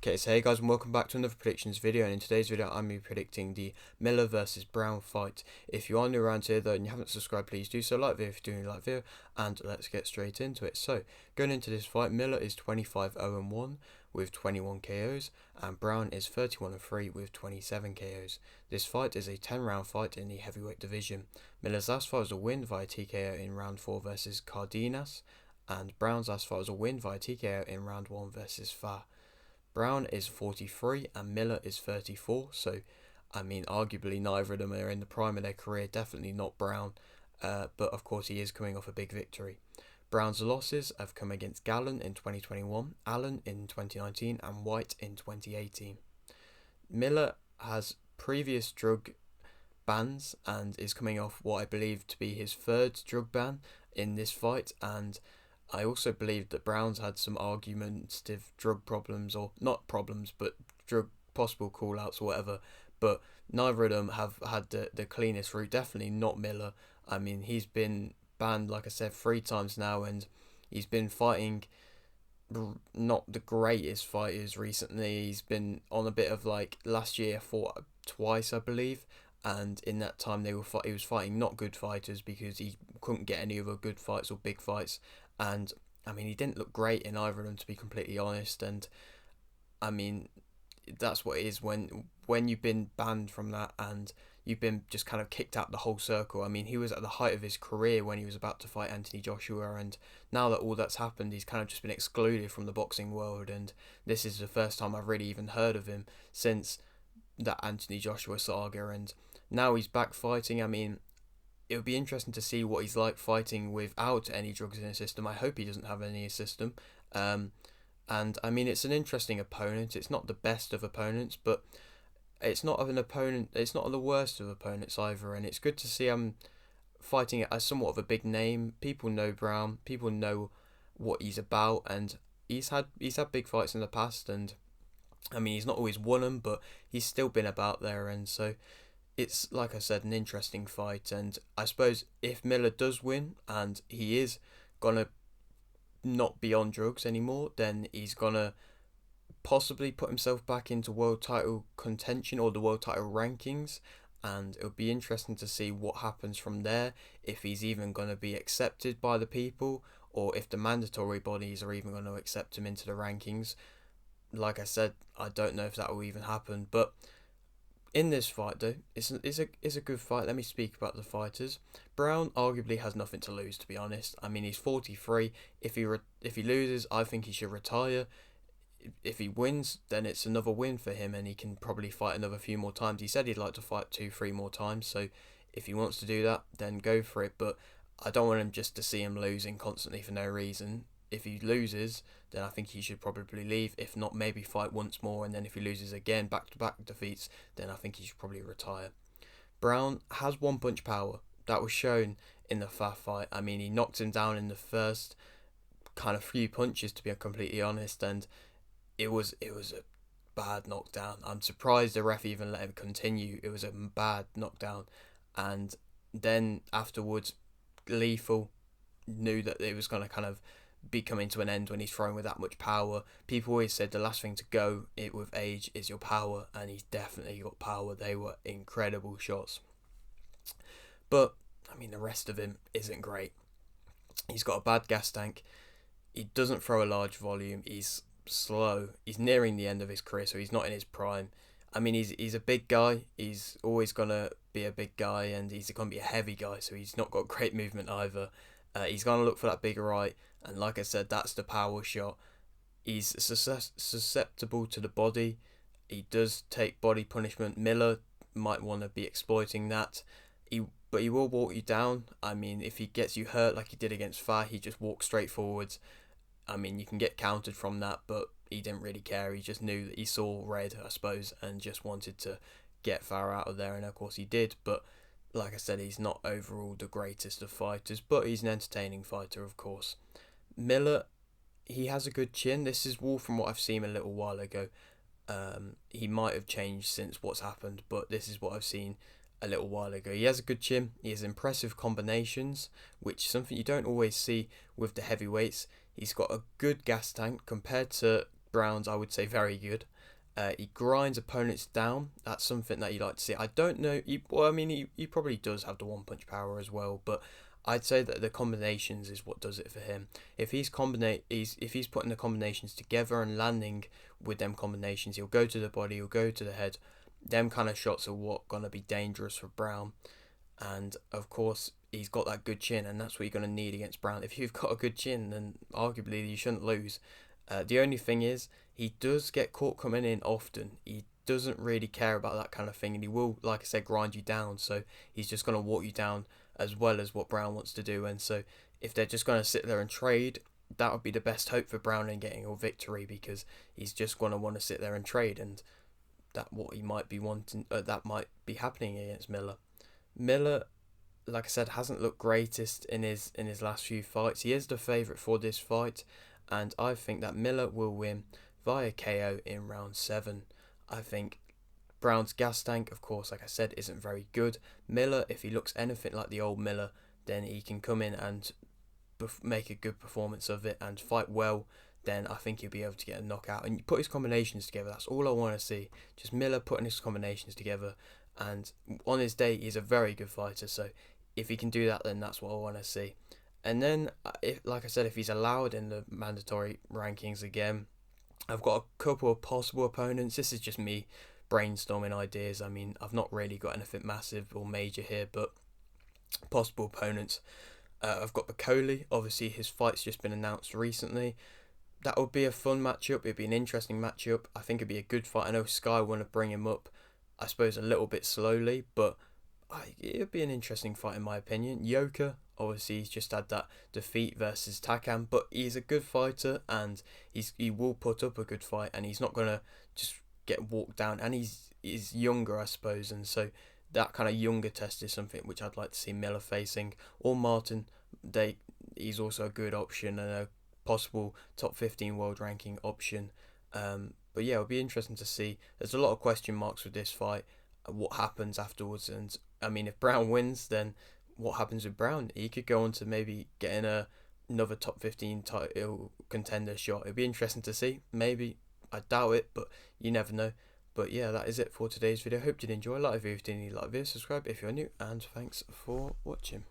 Okay, so hey guys, and welcome back to another predictions video. And in today's video, I'm be predicting the Miller versus Browne fight. If you are new around here though and you haven't subscribed, please do so. Like the video if you're doing a like video, and let's get straight into it. So going into this fight, Miller is 25-0-1 with 21 KOs, and Browne is 31-3 with 27 KOs. This fight is a 10-round fight in the heavyweight division. Miller's last fight was a win via TKO in round 4 versus Cardenas, and Browne's last fight was a win via TKO in round 1 versus Fa. Browne is 43 and Miller is 34, so I mean arguably neither of them are in the prime of their career, definitely not Browne, but of course he is coming off a big victory. Browne's losses have come against Gallen in 2021, Allen in 2019 and White in 2018. Miller has previous drug bans and is coming off what I believe to be his third drug ban in this fight, and I also believe that Browne's had some argumentative drug problems, or not problems, but drug possible call-outs or whatever, but neither of them have had the cleanest route, definitely not Miller. I mean, he's been banned, like I said, 3 times now, and he's been fighting not the greatest fighters recently. He's been on a bit of like, last year fought twice, I believe, and in that time he was fighting not good fighters because he couldn't get any other good fights or big fights. And I mean, he didn't look great in either of them, to be completely honest. And I mean, that's what it is when you've been banned from that and you've been just kind of kicked out the whole circle. I mean, he was at the height of his career when he was about to fight Anthony Joshua, and now that all that's happened, he's kind of just been excluded from the boxing world. And this is the first time I've really even heard of him since that Anthony Joshua saga. And now he's back fighting. I mean, it would be interesting to see what he's like fighting without any drugs in his system. I hope he doesn't have any in his system. And I mean, it's an interesting opponent. It's not the best of opponents, but it's not of an opponent. It's not the worst of opponents either. And it's good to see him fighting as somewhat of a big name. People know Browne. People know what he's about, and he's had big fights in the past. And I mean, he's not always won them, but he's still been about there. And so it's, like I said, an interesting fight. And I suppose if Miller does win and he is gonna not be on drugs anymore, then he's gonna possibly put himself back into world title contention or the world title rankings, and it'll be interesting to see what happens from there, if he's even going to be accepted by the people or if the mandatory bodies are even going to accept him into the rankings. Like I said, I don't know if that will even happen, but in this fight though, it's a good fight. Let me speak about the fighters. Browne arguably has nothing to lose, to be honest. I mean, he's 43. If he loses, I think he should retire. If he wins, then it's another win for him, and he can probably fight another few more times. He said he'd like to fight 2-3 more times, so if he wants to do that, then go for it. But I don't want him just to see him losing constantly for no reason. If he loses, then I think he should probably leave. If not, maybe fight once more, and then if he loses again, back-to-back defeats, then I think he should probably retire. Browne has one-punch power. That was shown in the Fa fight. I mean, he knocked him down in the first kind of few punches, to be completely honest, and it was a bad knockdown. I'm surprised the ref even let him continue. It was a bad knockdown. And then afterwards, Lethal knew that it was going to kind of be coming to an end when he's throwing with that much power. People always said the last thing to go with age is your power, and he's definitely got power. They were incredible shots. But, I mean, the rest of him isn't great. He's got a bad gas tank. He doesn't throw a large volume. He's slow. He's nearing the end of his career, so he's not in his prime. I mean, he's a big guy. He's always going to be a big guy, and he's going to be a heavy guy, so he's not got great movement either. He's going to look for that big right, and like I said, that's the power shot. He's susceptible to the body. He does take body punishment. Miller might want to be exploiting that. But he will walk you down. I mean, if he gets you hurt like he did against Fa, he just walks straight forwards. I mean, you can get countered from that, but he didn't really care. He just knew that he saw red, I suppose, and just wanted to get Fa out of there, and of course he did. But like I said, he's not overall the greatest of fighters, but he's an entertaining fighter, of course. Miller, he has a good chin. This is all from what I've seen a little while ago. He might have changed since what's happened, but this is what I've seen a little while ago. He has a good chin. He has impressive combinations, which is something you don't always see with the heavyweights. He's got a good gas tank compared to Browne's, I would say, very good. He grinds opponents down. That's something that you like to see. I don't know. He probably does have the one punch power as well, but I'd say that the combinations is what does it for him. If he's putting the combinations together and landing with them combinations, he'll go to the body, he'll go to the head. Them kind of shots are what gonna be dangerous for Browne. And of course, he's got that good chin, and that's what you're gonna need against Browne. If you've got a good chin, then arguably you shouldn't lose. The only thing is, he does get caught coming in often. He doesn't really care about that kind of thing, and he will, like I said, grind you down. So he's just going to walk you down as well as what Browne wants to do. And so if they're just going to sit there and trade, that would be the best hope for Browne in getting a victory, because he's just going to want to sit there and trade, and that what he might be wanting. That might be happening against Miller. Miller, like I said, hasn't looked greatest in his last few fights. He is the favourite for this fight, and I think that Miller will win via KO in round 7. I think Browne's gas tank, of course, like I said, isn't very good. Miller, if he looks anything like the old Miller, then he can come in and make a good performance of it and fight well. Then I think he'll be able to get a knockout and put his combinations together. That's all I want to see. Just Miller putting his combinations together, and on his day, he's a very good fighter. So if he can do that, then that's what I want to see. And then, like I said, if he's allowed in the mandatory rankings again, I've got a couple of possible opponents. This is just me brainstorming ideas. I mean, I've not really got anything massive or major here, but possible opponents. I've got Bakoli. Obviously, his fight's just been announced recently. That would be a fun matchup. It'd be an interesting matchup. I think it'd be a good fight. I know Sky want to bring him up, I suppose, a little bit slowly, but it'd be an interesting fight in my opinion. Yoka, obviously, he's just had that defeat versus Takam, but he's a good fighter, and he will put up a good fight, and he's not gonna just get walked down. And he's younger, I suppose, and so that kind of younger test is something which I'd like to see Miller facing. Or Martin, he's also a good option and a possible top 15 world ranking option. But yeah, it'll be interesting to see. There's a lot of question marks with this fight. What happens afterwards? And I mean, if Browne wins, then what happens with Browne? He could go on to maybe getting another top 15 title contender shot. It'd be interesting to see. Maybe. I doubt it, but you never know. But yeah, that is it for today's video. Hope you did enjoy. Like the video if you did, like the video, subscribe if you're new, and thanks for watching.